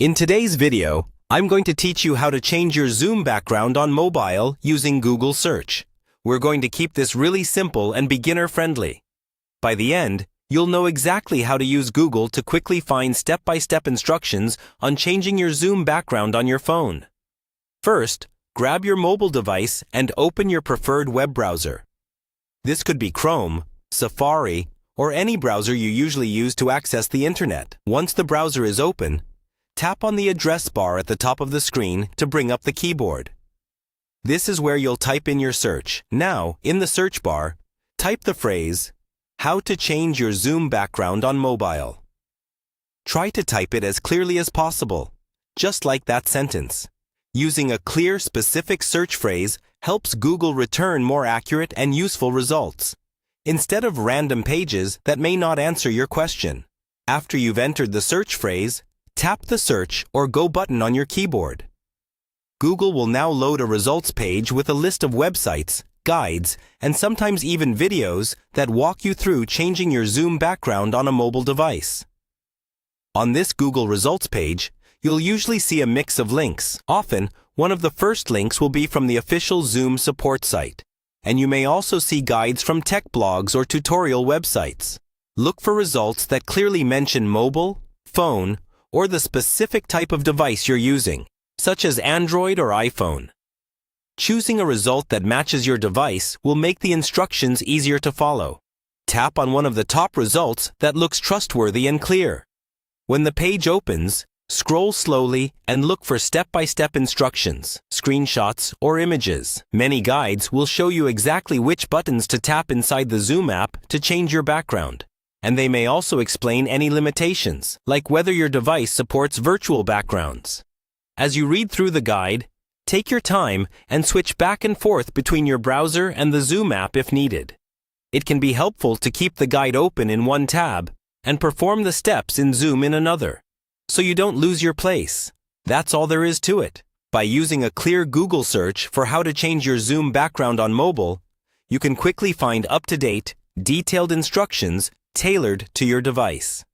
In today's video, I'm going to teach you how to change your Zoom background on mobile using Google Search. We're going to keep this really simple and beginner-friendly. By the end, you'll know exactly how to use Google to quickly find step-by-step instructions on changing your Zoom background on your phone. First, grab your mobile device and open your preferred web browser. This could be Chrome, Safari, or any browser you usually use to access the internet. Once the browser is open, tap on the address bar at the top of the screen to bring up the keyboard. This is where you'll type in your search. Now, in the search bar, type the phrase, "How to change your Zoom background on mobile." Try to type it as clearly as possible, just like that sentence. Using a clear, specific search phrase helps Google return more accurate and useful results, instead of random pages that may not answer your question. After you've entered the search phrase, tap the Search or Go button on your keyboard. Google will now load a results page with a list of websites, guides, and sometimes even videos that walk you through changing your Zoom background on a mobile device. On this Google results page, you'll usually see a mix of links. Often, one of the first links will be from the official Zoom support site, and you may also see guides from tech blogs or tutorial websites. Look for results that clearly mention mobile, phone, or the specific type of device you're using, such as Android or iPhone. Choosing a result that matches your device will make the instructions easier to follow. Tap on one of the top results that looks trustworthy and clear. When the page opens, scroll slowly and look for step-by-step instructions, screenshots, or images. Many guides will show you exactly which buttons to tap inside the Zoom app to change your background. And they may also explain any limitations, like whether your device supports virtual backgrounds. As you read through the guide, take your time and switch back and forth between your browser and the Zoom app if needed. It can be helpful to keep the guide open in one tab and perform the steps in Zoom in another, so you don't lose your place. That's all there is to it. By using a clear Google search for how to change your Zoom background on mobile, you can quickly find up-to-date, detailed instructions tailored to your device.